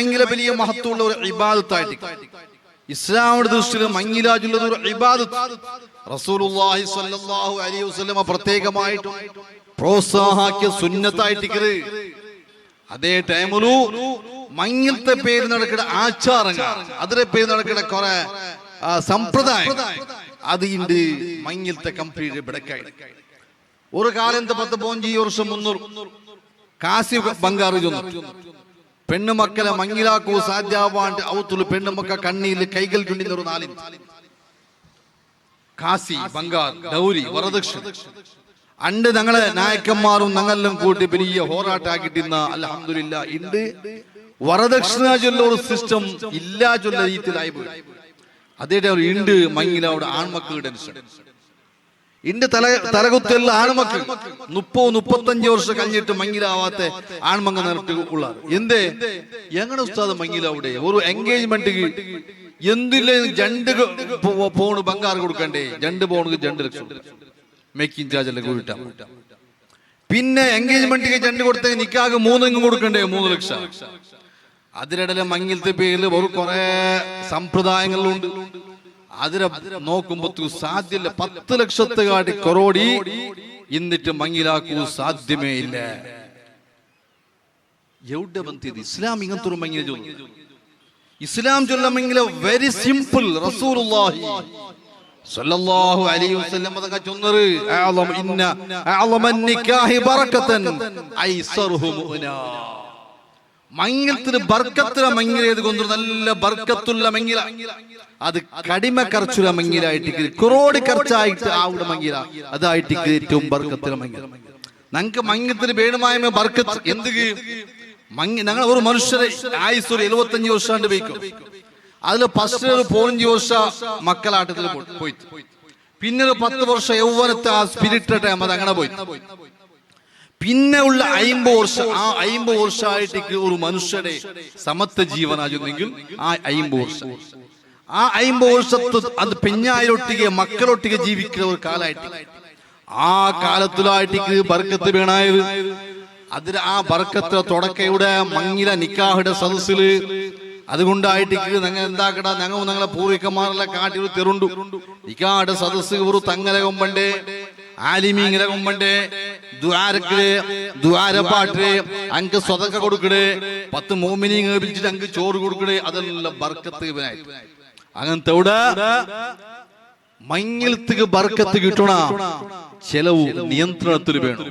ഭയങ്കര വലിയ മഹത്വമുള്ള ഒരു ഇബാദത്തായിട്ട് ഇസ്ലാമിന്റെ ദൃഷ്ടിയിൽ മങ്ങിലാജുള്ളത് ഒരു ഇബാദത്ത്. റസൂലുള്ളാഹി സ്വല്ലല്ലാഹു അലൈഹി വസല്ലമ പ്രത്യേകമായിട്ട് പ്രോത്സാഹിക്കിയ സുന്നത്തായിട്ട് അതേ ടൈമിലു മങ്ങിലത്തെ പേര് നടക്കുന്ന ആചാരങ്ങൾ, അതിന്റെ പേര് നടക്കുന്ന കുറെ സമ്പ്രദായം അത് ഇണ്ട് മങ്ങിലത്തെ കംപ്ലീറ്റ് ബിടക്കായി. ഒരു കാലത്തെ 10-15 വർഷം മുന്നൂർ കാശി ബംഗാറ് ചെന്നു പെണ്ണുമക്കളെ മങ്ങിലാക്കൂ സാധ്യവാണ്ട് ഔത്തുള്ളു പെണ്ണുമക്ക കണ്ണിയിൽ കൈകൾ ചുണ്ടിന്ന ഒരു 4 കാശി ബംഗാർ ഡൗരി വരദക്ഷിണ അണ്ട് ഞങ്ങളെ നായക്കന്മാരും ഞങ്ങളെല്ലാം കൂട്ടി വലിയ ഹോറാട്ടാക്കിട്ടിരുന്ന അൽഹംദുലില്ലാ ഇണ്ട് വരദക്ഷിണ ചൊല്ല ഒരു സിസ്റ്റം ഇല്ല ചൊല്ല രീതിയിലായി പോയി. അതേ ഇണ്ട് മങ്ങിലവിടെ ആൺമക്കളുടെ ഇണ്ട് തലകുത്തുള്ള ആൺമക്കൾ 30-35 വർഷം കഴിഞ്ഞിട്ട് മങ്ങിലാവാത്ത ആൺമങ്ങ നിരട്ട് ഉള്ള എന്തേ എങ്ങനെ ഉസ്താദ് മങ്ങിലവിടെ ഒരു എൻഗേജ്മെന്റ് എന്തില്ല 2 പൗണ് ബംഗാർ കൊടുക്കണ്ടേ, 2 പൗണ് 2 ലക്ഷം മേക്കിംഗ് ചാർജ് എല്ലാം കൂടിട്ടാ. പിന്നെ എൻഗേജ്മെന്റ് 2 കൊടുത്ത നിക്കാകെ 3 കൊടുക്കണ്ടേ, 3 ലക്ഷം. അതിനിടയിലെ മങ്ങിലത്തെ പേരിൽ ഒരു കുറെ സമ്പ്രദായങ്ങളുണ്ട്. അതിനെ നോക്കുമ്പോ സാധ്യല്ല 10 ലക്ഷത്തെ കാട്ടി കൊറോടി എന്നിട്ട് മങ്ങിലാക്കൂ സാധ്യമേ ഇല്ല. എവിടെ ബന്ധിയത് ഇസ്ലാം ഇങ്ങനത്തെ ഒരു മങ്ങില ചൊല്ലും. ഇസ്ലാം ചൊല്ലമെങ്കില് വെരി സിമ്പിൾ. റസൂലുള്ളാഹി സ്വല്ലല്ലാഹു അലൈഹി വസല്ലം തങ്ങൾ ചൊന്നത് ഇന്ന അഅളമൻ നിക്കാഹി ബറകതൻ ഐസറുഹു മുഅ്നാ. മങ്ങിലത്തിന് ബർക്കത്തുള്ള മങ്ങില ഏത് കൊണ്ടു നല്ല ബർക്കത്തുള്ള മങ്ങില അത് കടിമ ഖർച്ചുള്ള മങ്ങിലായിട്ട് കൊറോടി ഖർച്ചായിട്ട് ആവുന്ന മങ്ങില അതായിട്ട് ഏറ്റവും ബർക്കത്തുള്ള മങ്ങില. ഞങ്ങൾക്ക് മങ്ങിലത്തിന് വേണമായ ബർക്കത്ത് എന്ത് ഞങ്ങൾ ഒരു മനുഷ്യരെ ആയുസ് 75 വർഷാണ്ട് വയ്ക്കും. അതിൽ ഫസ്റ്റ് 15 വർഷം മക്കളാട്ടത്തിൽ പോയി, പിന്നെ 10 വർഷം യൗവനത്തെ ആ സ്പിരിറ്റ് ടൈം അത് അങ്ങനെ പോയി. പിന്നെ ഉള്ള 50 വർഷം ആ 50 വർഷമായിട്ട് ഒരു മനുഷ്യരുടെ സമത്വ ജീവനായിരുന്നെങ്കിൽ ആ 50 വർഷം ആ 50 വർഷത്ത് അത് പെഞ്ഞായിരൊട്ടിಗೆ മക്കളൊട്ടിಗೆ ജീവിക്കുന്ന ഒരു കാലമായിട്ട് ആ കാലത്തിലായിട്ട് ബർക്കത്ത് വീണായത്. അതിൽ ആ ബർക്കത്ത് തുടക്കയുടെ മങ്ങില നിക്കാഹിയുടെ സദസ്സില് അതുകൊണ്ടായിട്ട് ഞങ്ങൾ എന്താക്കട ഞങ്ങളെ പൂർവികന്മാരെല്ലാം കാട്ടി ഒരു തെറുണ്ടു നിക്കാഹിയുടെ സദസ്സ് ഒരു തങ്ങല കൊമ്പണ്ടേ ആലിമീങ്ങനെ കൊമ്പണ്ടേ ദ്വാരപ്പാട്ട് അങ്ക് സ്വതക്ക കൊടുക്കടേ 10 മോമിനിങ് പിടിച്ചിട്ട് അങ്ക് ചോറ് കൊടുക്കടേ അതെല്ലാം ബർക്കത്ത് ഇവനായിട്ട്. അങ്ങനത്തെ മങ്ങിലത്തേക്ക് ബർക്കത്ത് കിട്ടണ ചെലവ് നിയന്ത്രണത്തിൽ വേണം.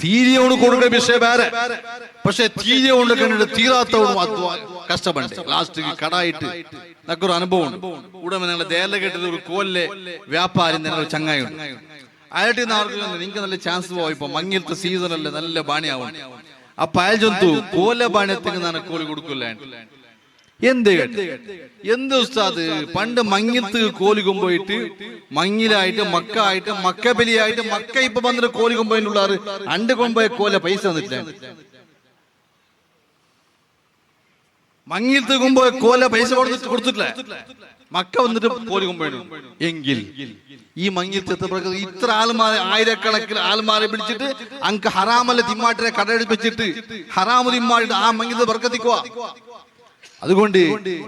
തീരെയോട് കൊടുക്കുന്ന വിഷയം വേറെ, പക്ഷെ തീരെ കൊണ്ട് കണ്ടിട്ട് തീരാത്തവണും കഷ്ടപ്പെടേ ലാസ്റ്റ് കടായിട്ട് എന്നൊക്കെ ഒരു അനുഭവം ഉണ്ട്. ഉടമ ഞങ്ങളെ ദേല കേട്ടത് ഒരു കോലിലെ വ്യാപാരി ഞങ്ങൾ ചങ്ങായുണ്ട്. അയാട്ടി നിങ്ങൾക്ക് നല്ല ചാൻസ് പോയപ്പോ മങ്ങിലത്തെ സീസൺ അല്ലേ നല്ല ബാണിയാവും. അപ്പൊ അയാൾ ചൊന്തു കോല ബാണ്യത്തേക്ക് ഞാൻ കോലി കൊടുക്കില്ല. എന്ത് ഉസ്താദ് പണ്ട് മങ്ങിലത്ത് കോലി കൊമ്പോയിട്ട് മങ്ങിലായിട്ട് മക്കായിട്ട് മക്കബലിയായിട്ട് മക്ക ഇപ്പൊ വന്നിട്ട് കോലി കൊമ്പോയിലുള്ള 2 കൊമ്പോയ കോല പൈസ തന്നിട്ടില്ല. മങ്ങിലത്ത് കൊമ്പോയ കോല പൈസ കൊടുത്തിട്ടില്ല. മക്ക വന്നിട്ട് കോലി കൊമ്പോയിട്ടു എങ്കിൽ ഈ മങ്ങിലത്തെ ഇത്ര ആൾമാരെ ആയിരക്കണക്കിന് ആൾമാരെ പിടിച്ചിട്ട് അങ്ക് ഹറാമല്ല തിമ്മാട്ടിനെ കടയെടുപ്പിച്ചിട്ട് ഹറാമു തിമ്മാട്ടിട്ട് ആ മങ്ങിലത്തെ ബർക്കത്തിക്കുവാ. അതുകൊണ്ട്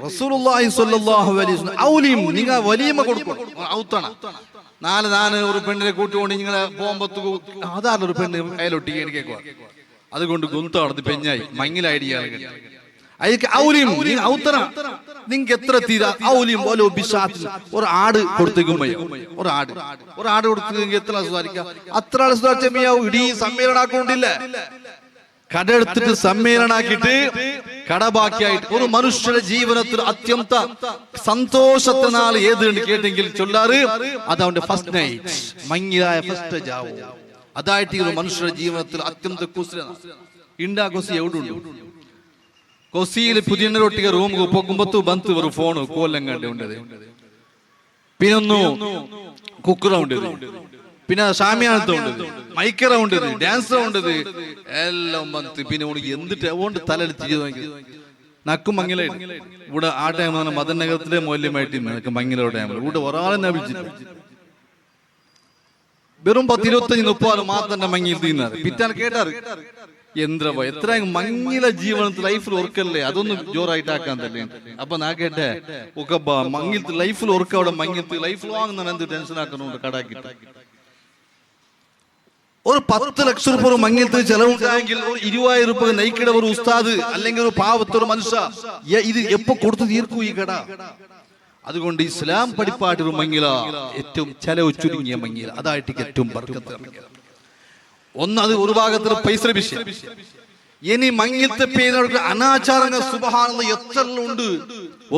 റസൂലുള്ളാഹി സ്വല്ലല്ലാഹു അലൈഹി വസല്ലം ഔലിം നിങ്ങൾ വലീമ കൊടുക്കണം. ഔത്തണ നാല് ഒരു പെണ്ണിനെ കൂട്ടിക്കൊണ്ട് നിങ്ങളെ പോകുമ്പോ അതാണ് ഒരു പെണ്ണ് അയലൊട്ടി കേൾക്കുക. അതുകൊണ്ട് ഗുന്ത നടത്തി പെഞ്ഞായി മങ്ങിലായിട്ട് അയക്ക് ഔലിം ഔത്തണ നിങ്ങൾക്ക് എത്ര തീരാ ഔലിം ഓലോ ബിശാത്ത് ഒരു ആട് കൊടുത്തേക്കുമ്പോ ഒരു ആട് കൊടുത്തെങ്കിൽ എത്ര സുധാരിക്കാം അത്ര ആൾ സുധാരിച്ചാവും. ഇടീ സമ്മേളനാക്കൊണ്ടില്ല കടെടുത്തിട്ട് സമ്മേളനാക്കിയിട്ട് കടബാക്കിയായിട്ട് ഒരു മനുഷ്യരുടെ ജീവനത്തിൽ അത്യന്ത സന്തോഷത്തെ നാൾ ഏത് കേട്ടെങ്കിൽ ചൊല്ലാറ് അത് അവന്റെ ഫസ്റ്റ് നൈറ്റ് മങ്ങിലായ ഫസ്റ്റ് ജാവോ അതായിട്ട് ഒരു മനുഷ്യരുടെ ജീവനത്തിൽ അത്യന്ത ഇണ്ടാ കൊസി എവിടെ ഉണ്ട്. കൊസിയിൽ പുതിയ റൊട്ടിಗೆ ರೂಮ್ ಹೋಗುಂಬತ್ತು ಬಂತು ഒരു ഫോൺ കോല്ലങ്ങാണ്ട് ഉണ്ടത്. പിന്നൊന്നു കുക്കറ ഉണ്ടത്, പിന്നെ ഷാമിയാനത്തെ ഉണ്ടത്, മൈക്കറ ഉണ്ടത്, ഡാൻസർ ഉണ്ടത് എല്ലാം വന്ന് പിന്നെ ഉണക്ക് എന്തിട്ട് അതുകൊണ്ട് തലടിച്ച് നക്കും മങ്ങിലായിട്ട് ഇവിടെ ആ ടൈം മദൻ നഗരത്തിലെ മൂല്യമായിട്ട് നക്ക് മങ്ങിലോ ടൈമിൽ ഇവിടെ ഒരാളെന്നെ വിളിച്ചിട്ട് വെറും 10-25-30 മാത്രം മങ്ങിയിൽ തീന്നാറ്. പിറ്റാൻ കേട്ടാറ് യന്ത്രവ എത്ര മങ്ങില ജീവനത്തിൽ ലൈഫിൽ ഓർക്കല്ലേ അതൊന്നും ജോറായിട്ടാക്കാൻ തന്നെ. അപ്പൊ നാ കേട്ടെ ഒക്കെ മങ്ങിലത്ത് ലൈഫിൽ ഓർക്ക അവിടെ മങ്ങിലത്ത് ലൈഫ് ലോങ് എന്ത് ടെൻഷൻ ആക്കുന്നുണ്ട് കടാക്കിട്ട്. ഒരു 10 ലക്ഷം രൂപ ഒരു മങ്ങിലത്ത് ചെലവുണ്ടായെങ്കിൽ ഒരു 20,000 രൂപ നയിക്കട ഒരു ഉസ്താദ് അല്ലെങ്കിൽ ഒരു പാവത്തൊരു മനുഷ്യ ഇത് എപ്പോ കൊടുത്തു തീർക്കൂ ഈ കട. അതുകൊണ്ട് ഇസ്ലാം പഠിപ്പാട്ടൊരു മങ്ങില ഏറ്റവും ചെലവ് ചുരുങ്ങിയ മങ്ങില അതായിട്ട് ഏറ്റവും ബർക്കത്ത് മങ്ങില. ഒന്ന് അത് ഒരു ഭാഗത്തിൽ പൈസ വിഷയം. ഇനി മങ്ങിലത്തെ പേര് അനാചാരങ്ങൾ സുബ്ഹാനല്ലാഹ് എത്ര ഉണ്ട്.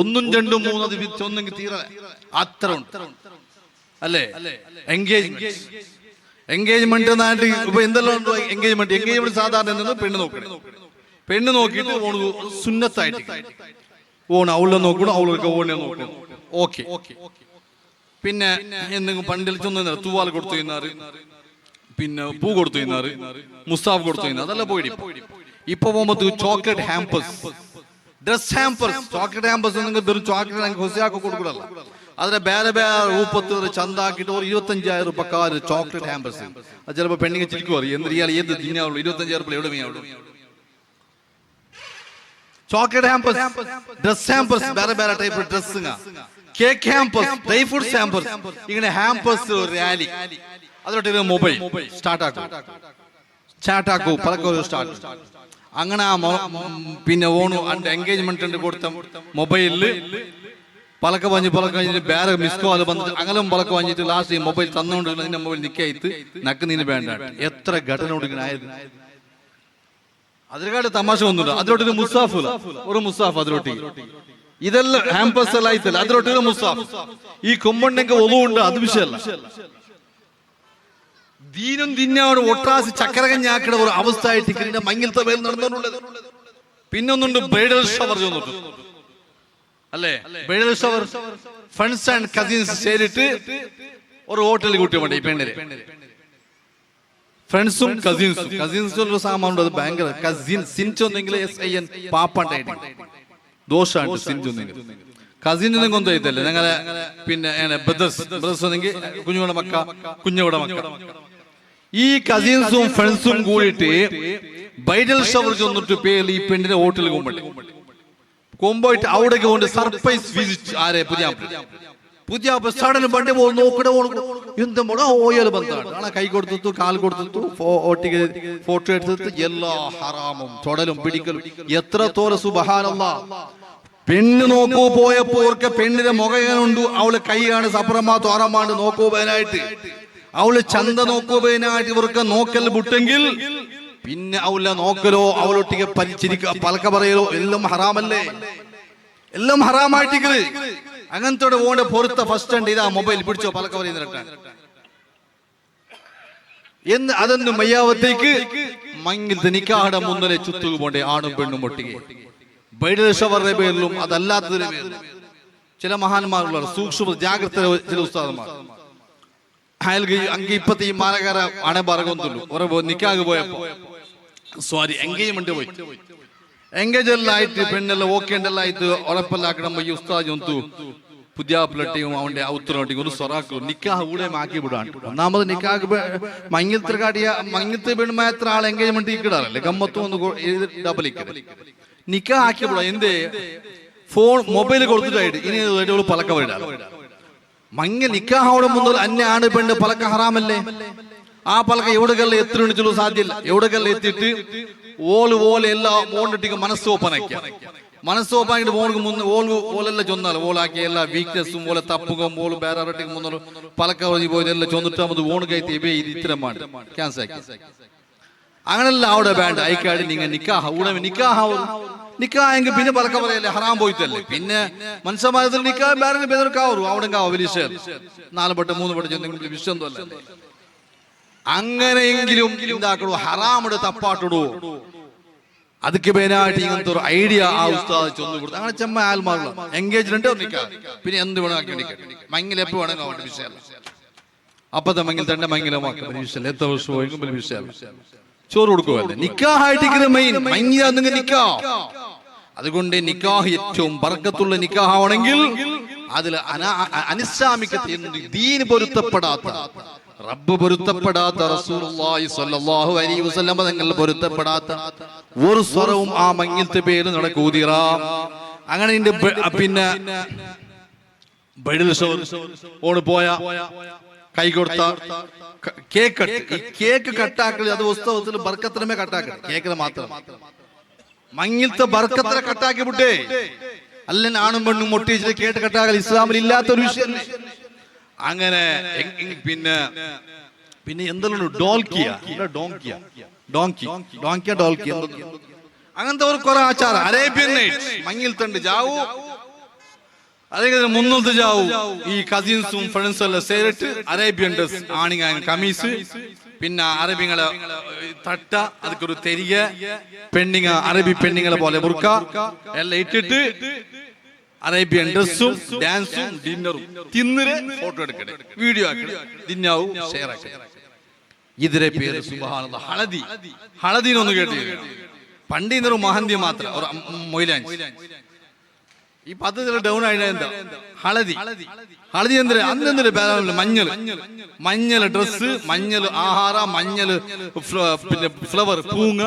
1 2 3 അത് ഒന്നെങ്കിൽ തീര അത്ര ഉണ്ട് അല്ലേ. എൻഗേജ്മെന്റ് നാട്ടിൽ ഇപ്പൊ എന്തെല്ലാം ഉണ്ടോ. എൻഗേജ്മെന്റ് സാധാരണ പെണ്ണ് നോക്കിയിട്ട് സുന്നത്തായിട്ട് അവളെ നോക്കണം അവളൊക്കെ ഓണെ നോക്കണം. ഓക്കെ പിന്നെ എന്തെങ്കിലും പണ്ടിൽ ചെന്ന് തൂവാൽ കൊടുത്തു കഴിഞ്ഞാറ് പിന്നെ പൂ കൊടുത്തു കഴിഞ്ഞാറ് മുസ്താഫ് കൊടുത്തു കഴിഞ്ഞാൽ അതെല്ലാം പോയി. ഇപ്പൊ പോകുമ്പോ chocolate hampers dress hampers chocolate hampers വെറും ചോക്ലേറ്റ് ഹൊസിയാക്കി കൊടുക്കണല്ലോ. അതിനെ വേറെ വേറെ രൂപത്തിൽ ചന്താക്കിയിട്ട് ഒരു 25,000 രൂപക്കാര് ചോക്ലേറ്റ് ഹാമ്പേഴ്സ്. അത് ചിലപ്പോ പെണ്ണിಗೆ ചിരിക്കും പറയും എന്ത് ചെയ്യാൻ ഏത് തിന്നാവുള്ളൂ 25,000 രൂപ എവിടെ വീണാവുള്ളൂ. ചോക്ലേറ്റ് ഹാമ്പേഴ്സ് ഡ്രസ് ഹാമ്പേഴ്സ് വേറെ വേറെ type dress cake hampers dry fruits hampers ഇങ്ങനെ ഹാമ്പേഴ്സ് ഒരു റാലി അതിലോട്ട് മൊബൈൽ സ്റ്റാർട്ടാക്കൂ പലക്കും സ്റ്റാർട്ട്. അങ്ങനെ പിന്നെ ഓണു എൻഗേജ്മെന്റ് കൊടുത്ത മൊബൈലില് പലക്ക കഴിഞ്ഞിട്ട് വേറെ മിസ് കോൾ വന്നിട്ട് അങ്ങനെ പലക്ക വാങ്ങിയിട്ട് ലാസ്റ്റ് മൊബൈൽ തന്നുകൊണ്ട് നിന്റെ മൊബൈൽ നിക്കായിട്ട് നക്ക് നീന് വേണ്ട. എത്ര ഘടന ആയത് അതിനെക്കാട് തമാശ ഒന്നുമില്ല. അതിലോട്ടൊരു മുസാഫ് ഒരു മുസാഫ് അതിലോട്ട് ഇതെല്ലാം ഹാമ്പേഴ്സ് എല്ലാം ആയിത്തല്ല അതിലോട്ടൊരു മുസാഫ്. ഈ കൊമ്പുണ്ടെങ്കിൽ ഒന്നുണ്ട് അത് വിഷയമല്ല. ദീനും ദിന്നാണ് ഒട്ടാസ് ചക്കരകഞ്ഞാക്കിട ഒരു അവസ്ഥ ആയിട്ട് മങ്ങിലത്തെ പേര് നടന്നിട്ടുള്ളത്. പിന്നൊന്നുണ്ട് ബ്രൈഡൽ ഷവർ ചെന്നിട്ട് അല്ലേ. Bridal shower friends and cousins ചേരിട്ട് ഒരു ഹോട്ടലിൽ കൂട്ടി വേണ്ട ഈ പെണ്ണിന് ഫ്രണ്ട്സും കസിൻസും സാമാനുണ്ട്. അത് ഭയങ്കര കസിൻ സിൻചൊന്നെങ്കിൽ SIN പാപ്പണ്ടായിട്ട് ദോഷാണ് സിൻചൊന്നെങ്കിൽ കസിൻ കൊന്തല്ലേ ഞങ്ങളെ പിന്നെ ബ്രദേഴ്സ് ഒന്നെങ്കിൽ കുഞ്ഞുവിടെ മക്ക കുഞ്ഞുവിടെ മക്ക. ഈ കസിൻസും ഫ്രണ്ട്സും കൂടിയിട്ട് ബ്രൈഡൽ ഷവർ ചെന്നിട്ട് പേര് ഈ പെണ്ണിന്റെ ഹോട്ടലിൽ കൊമ്പോയിട്ട് അവിടേക്ക് കൊണ്ട് സർപ്രൈസ് വിസിറ്റ് ആരെ പുതിയ സഡന് ബണ്ടി നോക്കടെ എന്തുമ്പോഴോ ഓയൽ ബന്ധാണ് കൈ കൊടുത്തു കാൽ കൊടുത്തു ഫോട്ടോ എടുത്തു എല്ലാ ഹറാമും തൊടലും പിടിക്കലും എത്ര തോര സുബ്ഹാനല്ലാഹ്. പെണ്ണ് നോക്കൂ പോയപ്പോ ഓർക്ക് പെണ്ണിന്റെ മുഖയുണ്ട് അവള് കൈയാണ് സപ്രമാ തോറമാണ്ട് നോക്കൂബേനായിട്ട് അവള് ചന്ത നോക്കൂബേനായിട്ട് ഇവർക്ക് നോക്കൽ വിട്ടെങ്കിൽ പിന്നെ അവളെ നോക്കലോ അവളൊട്ടിക്ക് പരിചരിക്ക പലക്ക പറയലോ എല്ലാം ഹറാമല്ലേ. എല്ലാം ഹറാമായിട്ടിരിക്കുന്നത്. അങ്ങനത്തെ ഓന്റെ പൊറുത്ത ഫസ്റ്റ് ഉണ്ട് ഇതാ മൊബൈൽ പിടിച്ചോ പലക്ക പറയുന്ന എന്ന് അതൊന്നും മയ്യാവത്തേക്ക് മങ്ങിലത്തെ നിക്കാഹയുടെ മുന്നലെ ചുത്തുക പോണ്ടേ ആണും പെണ്ണും ഒട്ടിಗೆ ബ്രൈഡൽ ഷവറിന്റെ പേരിലും അതല്ലാത്തതിന്റെ പേരിലും ചില മഹാന്മാരുള്ള സൂക്ഷ്മ ജാഗ്രത ചില ഉസ്താദന്മാർ അയാൾക്ക് അങ്ങ് ഇപ്പത്തെ ഈ മാനകാര അണ പറകൊന്നുള്ളൂ ഓരോ നിക്കാഹ് പോയപ്പോ എൻഗേജ്മെന്റ് പോയി എൻഗേജ് എല്ലാം ആയിട്ട് പെണ്ണെല്ലാം ഓക്കെ എല്ലാം ആയിട്ട് ഉറപ്പെല്ലാം ഈ ഉസ്താദ് ഒത്തു പുതിയ പിള്ളട്ടിയും അവന്റെ ഔത്തരട്ടിയും ഒരു സ്വറാക്കും നിക്കാഹ് കൂടെ ആക്കി വിടാണ്. ഒന്നാമത് നിക്കാഹ് മങ്ങിലത്തെ കാട്ടിയ മങ്ങിലത്തെ പെണ്ണുമ്പോ എത്ര ആൾ എൻഗേജ്മെന്റ് ഇക്കിടാറല്ലേ ഗമ്മത്തും ഒന്ന് ഡബിൾ നിക്കാഹ് ആക്കി വിടാം. എന്തേ ഫോൺ മൊബൈൽ കൊടുത്തിട്ടായിട്ട് ഇനി പലക്ക വിടാം. മങ്ങ നിക്കാഹോടെ മുന്നിൽ അന്യ ആണ് പെണ്ണ് പലക്ക ഹറാമല്ലേ. ആ പലക്ക എവിടെകല്ല എത്ര എണിച്ചുള്ളൂ സാധ്യല്ല. എവിടെകല്ല എത്തിയിട്ട് ഓല് എല്ലാ മോണ്ടിട്ടിക്ക് മനസ്സോപ്പായിട്ട് മോൾക്ക് മുന്നേ ഓലെല്ലാം ചൊന്നാല് ഓലാക്കി എല്ലാ വീക്ക്നെസ്സും ഓലെ തപ്പുകം ഓള് വേറെ മുന്നോട്ട് പലക്ക പറഞ്ഞ് പോയതെല്ലാം ചൊന്നിട്ട് അത് ഓണ് കയറ്റി ഇത്തരമാണ് ക്യാൻസർ ആക്കി അങ്ങനെയല്ല അവിടെ വേണ്ട അയക്കാടി നിങ്ങൾ നിക്കാഹ് ഉടമ നിക്കാഹെങ്കിൽ പിന്നെ പലക്ക പറയല്ലേ ഹറാം പോയിട്ടല്ലേ. പിന്നെ മനുഷ്യന്മാരത്തിൽ നിക്കാഹ് വേറെ ബെതർക്കാവൂ അവിടെ വലിയ വിഷയം 4 പട്ട് 3 പട്ട് ചെന്തെങ്കിലും വിഷയം അല്ലേ. അങ്ങനെയെങ്കിലും എന്താക്കണോ ഹറാമിടെ തപ്പാട്ടിടൂ. അതൊക്കെ പേനായിട്ട് ഇങ്ങനത്തെ ഒരു ഐഡിയ ആ ഉസ്താദ് ചൊന്നു കൊടുത്തു. അങ്ങനെ ചെമ്മ ആൽമാറുള്ള എൻഗേജ്മെന്റ് നിൽക്കാം പിന്നെ എന്ത് വേണമെങ്കിൽ മങ്ങിൽ എപ്പോ വേണമെങ്കിൽ അവന്റെ വിഷയമല്ല. അപ്പത്തെ മങ്ങിൽ തന്നെ മങ്ങിലമാക്കും വിഷയം എത്ര വർഷം പോയെങ്കിൽ വിഷയമല്ല. ചോറ് കൊടുക്കുവല്ലേ നിക്കാഹായിട്ട് മെയിൻ മങ്ങിയാണെങ്കിൽ നിക്കാഹ്. അതുകൊണ്ട് നിക്കാഹ് ഏറ്റവും ബർക്കത്തുള്ള നിക്കാഹ് ആവണമെങ്കിൽ അതിൽ അനിസ്ലാമിക ദീൻ പൊരുത്തപ്പെടാത്ത റബ്ബ് പൊരുത്തപ്പെടാത്ത റസൂലുള്ളാഹി സ്വല്ലല്ലാഹു അലൈഹി വസല്ലം തങ്ങൾ പൊരുത്തപ്പെടാത്ത ഒരു സ്വരവും ആ മങ്ങിലത്തെ പേര് നടക്കൂതിറ. അങ്ങനെ പിന്നെ ഓണ് പോയ കൈ കൊടുത്ത കേക്ക് ഈ കേക്ക് കട്ടാക്കൽ അത് ഉത്സവത്തിൽ ബർക്കത്തിനുമേ കട്ടാക്കണം. കേക്കിന് മാത്രം മങ്ങിലത്തെ ബർക്കത്തിനെ കട്ടാക്കി വിട്ടേ. അല്ല ആണും പെണ്ണും മുട്ടിച്ചിട്ട് കേട്ട് കട്ടാക്കൽ ഇസ്ലാമിൽ ഇല്ലാത്തൊരു വിഷയം. അങ്ങനെ പിന്നെ എന്തെല്ലാം ഡോൾക്കിയ അങ്ങനത്തെ ഒരു കുറെ ആചാരം. അറേബ്യൻ നൈറ്റ് മങ്ങിൽ തണ്ട് ജാവൂ, അതേപോലെ മുന്നൂത്ത് ജാവൂ. ഈ കസിൻസും ഫ്രണ്ട്സും എല്ലാം ചേരിട്ട് അറേബ്യൻ ഡ്രസ് ആണിങ്ങ കമീസ്, പിന്നെ അറബിങ്ങളെ തട്ട അതൊക്കെ തെരിയ പെണ്ണിങ്ങ അറബി പെണ്ണിങ്ങളെ പോലെ ബുർക്ക എല്ലാം ഇട്ടിട്ട് അറേബ്യൻ ഡ്രസ്സും ഡാൻസും ഡിന്നറും തിന്നിട്ട് ഫോട്ടോ എടുക്കണേ, വീഡിയോ ആക്കണേ, ദിന്നാവും ഷെയർ ആക്കണേ. ഇതിരെ പേര് സുബ്ഹാനല്ലാഹ് ഹളദി. ഹളദീനൊന്ന് കേട്ടില്ല. പണ്ട് ഇന്നൊരു മഹന്തി മാത്രം ഒരു മൊയിലാഞ്ചി. ഈ പദ്ധതി ഡൗൺ ആയിട്ട് എന്താ ഹളദി. ഹളദി എന്തിനാ അന്നെന്തൊരു മഞ്ഞൾ ഡ്രസ്, മഞ്ഞൾ ആഹാര, മഞ്ഞൾ പിന്നെ ഫ്ലവർ പൂങ്ങ,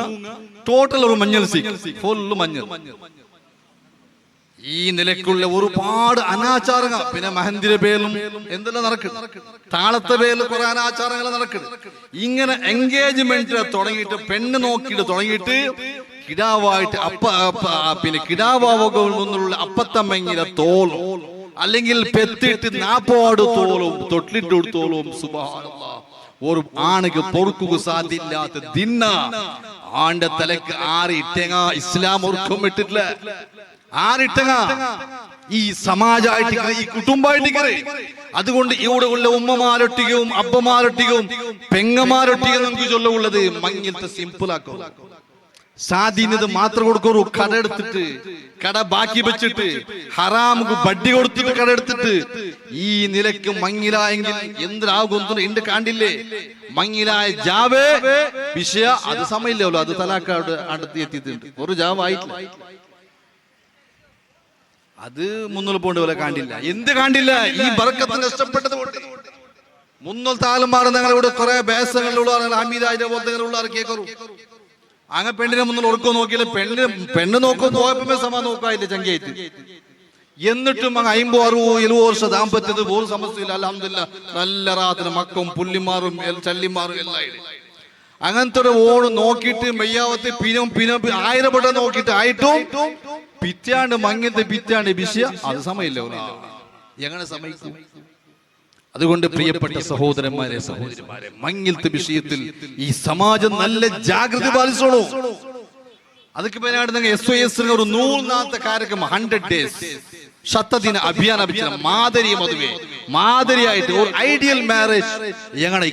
ടോട്ടൽ ഒരു മഞ്ഞൾ ഫുള്ള് മഞ്ഞൾ. ഈ നിലക്കുള്ള ഒരുപാട് അനാചാരങ്ങൾ. പിന്നെ മെഹന്തിയുടെ പേരിലും എന്തെല്ലാം നടക്കും, താളത്തെ പേരിൽ കുറെ അനാചാരങ്ങൾ നടക്കും. ഇങ്ങനെ എൻഗേജ്മെന്റ് തുടങ്ങിയിട്ട് പെണ്ണ് നോക്കിയിട്ട് തുടങ്ങിയിട്ട് കിടാവായിട്ട് പിന്നെ കിടാവുള്ള അപ്പത്തമ്മങ്ങിലെ തോളും അല്ലെങ്കിൽ പെത്തിട്ട് നാപ്പാട് തോളും തൊട്ടിട്ട് തോളും സുബ്ഹാനല്ലാഹ് ഒരു ആണിക്ക് പൊറുക്കുക സാധ്യമില്ലാത്ത ദിന്ന ആണ്ട തലക്ക് ആറിട്ടങ്ങ ഇസ്ലാം ഒർക്കം ഇട്ടിട്ടില്ല. ആറിട്ടങ്ങ ഈ സമാജമായിട്ട് ഈ കുടുംബമായിട്ട്. അതുകൊണ്ട് ഇവിടെ ഉള്ള ഉമ്മമാരൊട്ടികവും അപ്പമാരൊട്ടികവും പെങ്ങമാരൊട്ടികവും നമുക്ക് ചൊല്ലുള്ളത് മങ്ങിലത്തെ സിമ്പിൾ ആക്കും. സാധീനത് മാത്രം കൊടുക്കൂ. കട എടുത്തിട്ട് കട ബാക്കി വെച്ചിട്ട് ഹറാമുക്ക് ബഡ്ഡി കൊടുത്തിട്ട് കട എടുത്തിട്ട് ഈ നിലയ്ക്ക് മങ്ങിലായെങ്കിൽ എന്തിനാകും എന്ത് കാണ്ടില്ലേ. മങ്ങിലായ ജാവേ വിഷയ അത് സമയമില്ലല്ലോ, അത് തലാക്കാട് അടുത്ത് എത്തിയിട്ടുണ്ട്. ഒരു ജാവായിട്ടില്ല, അത് മുന്നോട്ട് പോകേണ്ട പോലെ കാണില്ല. എന്ത് കാണില്ല, ഈ ബർക്കത്ത് നഷ്ടപ്പെട്ടത് കൊണ്ട്. മുന്നോട്ട് താലന്മാർ ഞങ്ങളിവിടെ കുറെ ബേസങ്ങളിലുള്ള ഹമീദായിട്ട് പോലത്തെ കേൾക്കറു. അങ്ങനെ പെണ്ണിനെ മുന്നിൽ ഉറക്കോ നോക്കിയില്ല. പെണ്ണ് നോക്കോ പോയപ്പോ സമ നോക്കായില്ല ചങ്കിയായിട്ട്. എന്നിട്ടും അങ്ങ് 50, 60, 70 വർഷം ദാമ്പത്യത്തിൽ ഒരു സമസ്യയില്ല. അൽഹംദുലില്ലാഹ് നല്ല റാത്തിന് മക്കും പുല്ലിമാറും ചല്ലിമാറും എല്ലാം. അങ്ങനത്തെ ഒരു ഓണ് നോക്കിയിട്ട് മെയ്യാവത്ത് പിനും 1000 വട്ടം നോക്കിയിട്ട് ആയിട്ടും പിറ്റാണ്ട് മങ്ങിന്റെ പിറ്റാണ്ട് വിഷയ അത് സമയമില്ല. എങ്ങനെ സമയിക്കും? അതുകൊണ്ട് പ്രിയപ്പെട്ട സഹോദരന്മാരെ സഹോദരിമാരെ, മങ്ങിലത്തെ വിഷയത്തിൽ ഈ സമാജം നല്ല ജാഗ്രത പാലിച്ചോളൂ. അതൊക്കെ പേരാണ് SOS ഒരു 100 കാര്യക്രമം 100 days ശതദിന അഭിയാന മാതരി മതുവേ മാതരിയായിട്ട് ഒരു ഐഡിയൽ മാരേജ് എങ്ങനെ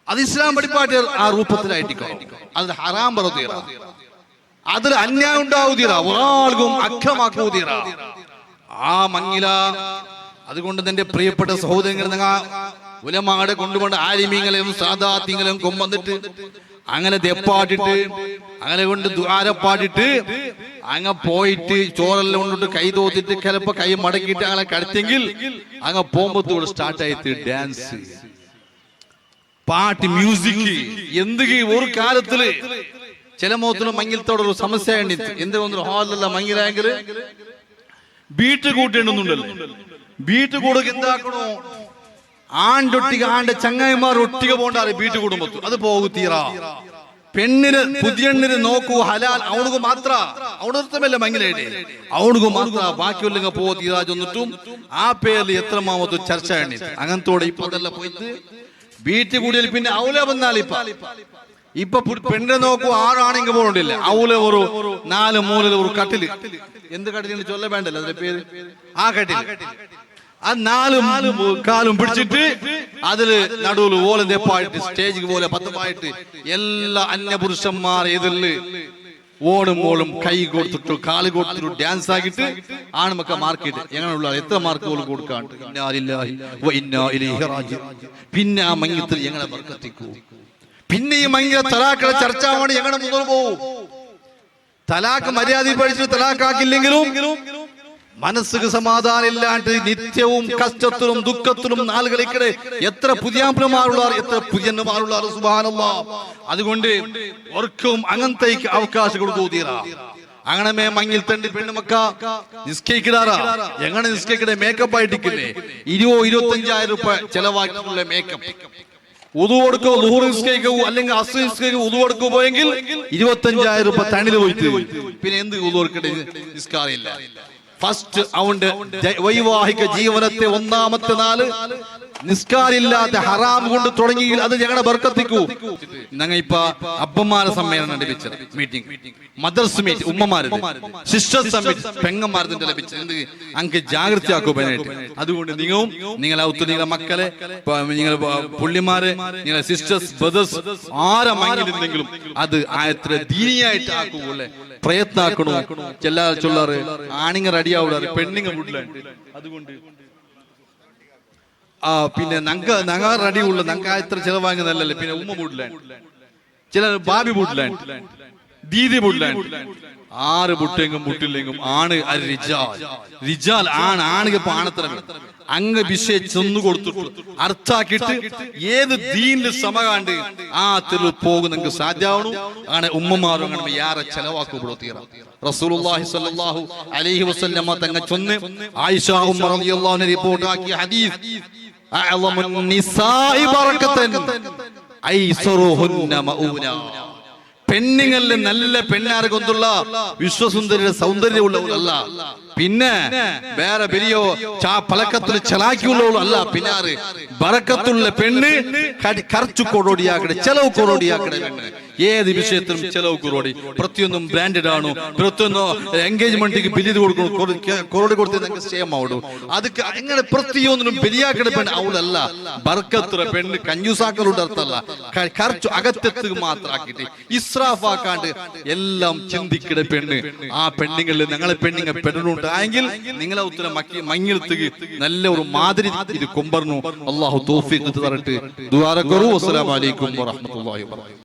അത് ഇസ്ലാം പഠിപ്പാട്ട് ആ രൂപത്തിലായിട്ടിക്കോ. അതിൽ ഹറാം പറതീറ, അതിൽ അന്യായം ഉണ്ടാവുതീറ, ഒരാൾക്കും അക്രമാക്കൂതീറ ആ മങ്ങില. അതുകൊണ്ട് എന്റെ പ്രിയപ്പെട്ട സഹോദരങ്ങൾ, ഉലമാടെ കൊണ്ടുകൊണ്ട് ആലിമീങ്ങളെയും സാദാത്യങ്ങളെയും കൊമ്പന്നിട്ട് അങ്ങനെ ദെപ്പാട്ടിട്ട് അങ്ങനെ കൊണ്ട് ദ്വാരപ്പാട്ടിട്ട് അങ്ങ് പോയിട്ട് ചോറെല്ലാം കൊണ്ടിട്ട് കൈ തോത്തിട്ട് ചിലപ്പോ കൈ മടക്കിയിട്ട് അങ്ങനെ കടത്തെങ്കിൽ അങ്ങ് പോകുമ്പത്തോട് സ്റ്റാർട്ടായിട്ട് ഡാൻസ്, പാട്ട്, മ്യൂസിക്. എന്തെങ്കിലും ഒരു കാലത്തില് ചില മുഖത്തിലും മങ്ങിലത്തോടൊരു സമസ്യ എന്ത് വന്നു ഹാളിലല്ല മങ്ങിലായെങ്കിൽ ബീറ്റ് കൂട്ടേണ്ടുന്നുണ്ടല്ലോ. ബീറ്റ് കൂടുക എന്താക്കണോ, ആണ്ടൊട്ടിക ആണ്ട് ചങ്ങായിമാർ ഒട്ടിക പോണ്ടാറ് ബീറ്റ് കൂടുമ്പോ അത് പോകും തീറ. പെണ്ണിന് പുതിയണ്ണിന് നോക്കൂ ഹലാൽ അവണക്ക് മാത്ര അവണത്തമല്ല മങ്ങിലേടെ അവണക്ക് മാത്ര ബാക്കിയുള്ള പോ തീരാ ചെന്നിട്ടും ആ പേരിൽ എത്രമാമത്ത് ചർച്ച അങ്ങനത്തോടെ ഇപ്പൊ അതെല്ലാം പോയിട്ട് ബീറ്റ് കൂടിയാൽ പിന്നെ ഔല വന്നാൽ ഇപ്പൊ പെണ്ണിനെ നോക്കൂ ആറാണെങ്കിൽ പോകണ്ടില്ല. ഔല ഒരു 4 മൂലയിൽ ഒരു കട്ടില്, എന്ത് കട്ടിലിന് ചൊല്ല വേണ്ടല്ലോ അതിന്റെ പേര്, ആ കട്ടില് ആ 4 കാലും പിടിച്ചിട്ട് അതില് നടുവിൽ ഓല തെപ്പായിട്ട് സ്റ്റേജ് പോലെ പത്തമായിട്ട് എല്ലാ അന്യപുരുഷന്മാർ ഇതില് ഓടും മോളും കൈ കൊടുത്തിട്ടു കാല് കൊടുത്തിട്ടു ഡാൻസ് ആക്കിയിട്ട് ആണുമൊക്കെ മാർക്കിട്ട് എങ്ങനെയുള്ള എത്ര മാർക്ക് പോലും കൊടുക്കാണ്ട് പിന്നെ ആ മങ്ങിത്തിൽ എങ്ങനെ ബർക്കത്തിക്കൂ. പിന്നെ ഈ മങ്ങിലെ തലാക്കളെ ചർച്ച ആവാണ് എങ്ങനെ മുന്നോട്ട് പോകും. തലാക്ക് മര്യാദ പഠിച്ചിട്ട് തലാക്കാക്കില്ലെങ്കിലും മനസ്സിന് സമാധാനം ഇല്ലാണ്ട് നിത്യവും കഷ്ടത്തിലും ദുഃഖത്തിലും നാളുകളിക്കടെ എത്ര പുതിയാപ്രമാരുള്ളവർ എത്ര പുതിയന്മാരുള്ളവർ സുബ്ഹാനല്ലാഹ്. അതുകൊണ്ട് ഓർക്കും അങ്ങനത്തേക്ക് അവകാശം കൊടുക്കൂ തീരാ. അങ്ങനെ മങ്ങിൽ തണ്ടി പെണ്ണുമക്ക നിസ്കരിക്കാറാ. എങ്ങനെ നിസ്കരിക്കണേ? മേക്കപ്പ് ആയിട്ടില്ലേ? 20-25,000 രൂപ ചെലവാക്കിയുള്ള മേക്കപ്പ്. ഉദു കൊടുക്കോ, ളുഹുർ നിസ്കരിക്കോ അല്ലെങ്കിൽ അസ്ർ നിസ്കരിക്കോ, ഉദു കൊടുക്കോ പോയെങ്കിൽ 25,000 രൂപ തണില് പോയിട്ട് പിന്നെ എന്ത് ഉദു കൊടുക്കട്ടെ? നിസ്കാരമില്ല. ഫസ്റ്റ് അവന്റെ വൈവാഹിക ജീവനത്തെ ഒന്നാമത്തെ നാല് നിസ്കാരില്ലാത്ത ഹറാം കൊണ്ട് തുടങ്ങി അത് ഞങ്ങളുടെ ബർക്കത്തിക്കൂ. ഞങ്ങൾ ഇപ്പൊ അപ്പന്മാരെ സമ്മേളനം ലഭിച്ചത് മീറ്റിംഗ്, മദർസ് മീറ്റ്, ഉമ്മമാര് സിസ്റ്റേഴ്സ് സമ്മിറ്റ്, പെങ്ങന്മാരുടെ ലഭിച്ചത് എന്ത് അങ്ക് ജാഗ്രതയാക്കൂ പതിനായിട്ട്. അതുകൊണ്ട് നിങ്ങളെ നിങ്ങളെ മക്കളെ, നിങ്ങൾ പുള്ളിമാര്, നിങ്ങളെ സിസ്റ്റേഴ്സ് ബ്രദേഴ്സ് ആരെ മങ്ങിലെന്തെങ്കിലും അത് ആയത്ര ദീനിയായിട്ട് ആക്കുപോലെ പ്രയത്നാക്കണു. ചെല്ലാ ചൊല്ലാറ് ആണിങ്ങ റെഡിയാവിടാറ്, പെണ്ണിങ്ങ വീട്ടിലാണ്. അതുകൊണ്ട് പിന്നെ ഞങ്ങ റെഡിയുള്ള ഞങ്ങ എത്ര ചെലവാങ്ങുന്നല്ലേ. പിന്നെ ഉമ്മ വീട്ടിലാണ്, ചില ബാബി വീട്ടിലാണ്, ദീദി വീട്ടിലാണ്. 6 ബുട്ടെങ്കും മുട്ടില്ലെങ്കും ആണ് റിജാൽ ആണ്. ആണികപ്പോ ആണത്ര അങ്ങ് വിഷയം ചെന്നു കൊടുത്തിട്ടു അർത്ഥാക്കിയിട്ട് ഏത് ദീനില് സമകാണ്ട് ആ തെരുവ് പോകും നിങ്ങൾക്ക് സാധ്യമാവണു. അങ്ങനെ ഉമ്മമാരും അങ്ങനെ യാറെ ചെലവാക്കുമ്പോഴോ തീറ. റസൂലുള്ളാഹി സ്വല്ലല്ലാഹു അലൈഹി വസല്ലമ തങ്ങ ചൊന്ന് ആയിഷ ഉമ്മ റളിയല്ലാഹു അൻഹ റിപ്പോർട്ട് ആക്കിയ ഹദീസ്, അഅ്ളമുൻ നിസാഇ ബറകതൻ ഐസറുഹുന്ന മഊന. പെണ്ണുങ്ങളില് നല്ല പെണ്ണാരെ കൊണ്ടുള്ള വിശ്വസുന്ദരിയുടെ സൗന്ദര്യമുള്ളവരല്ല, പിന്നെ വേറെ വലിയോ പലക്കത്തിൽ ചലാക്കിയുള്ളവളല്ല. പിന്നാറ് ബറക്കത്തുള്ള പെണ്ണ് ಖರ್ಚು ಕೊಡೋಡಿಯಾಕಡೆ, ചെലവ് ಕೊಡೋಡಿಯಾಕಡೆ. പെണ്ണ് ഏത് വിഷയത്തിലും ചെലവ് കൊറോടി. പ്രത്യൊന്നും ബ്രാൻഡഡ് ആണോ, പ്രത്യൊന്നും എൻഗേജ്മെന്റിക്ക് ബില്ല് കൊടുക്കണം, കൊറോടി കൊടുത്ത് നിങ്ങൾക്ക് സ്റ്റേം ആവടു. അതൊക്കെ അങ്ങനെ പ്രത്യൊന്നിനും ബലിയാക്കടെ പെണ്ണ് അവളല്ല. ബർക്കത്തുള്ള പെണ്ണ് കഞ്ഞൂസാക്കളുടെ അർത്ഥമല്ല, ಖರ್ಚು അകത്തെത്തുക മാത്രം ആക്കിയിട്ട് ഇസ്രാഫ് ആക്കാണ്ട് എല്ലാം ചിന്തിക്കട പെണ്ണ്. ആ പെണ്ണുങ്ങളിൽ ഞങ്ങളെ പെണ്ണുങ്ങൾ പെണ്ണുണ്ട് എങ്കിൽ നിങ്ങളെ ഉത്തരം മങ്ങിലത്തുക നല്ല ഒരു മാതിരി ഇത് കൊമ്പർന്നു. അല്ലാഹു തൗഫീഖ് തരട്ടെ. ദുആ കറൂ. അസ്സലാമു അലൈക്കും വറഹ്മത്തുള്ളാഹി വബറകാതുഹു.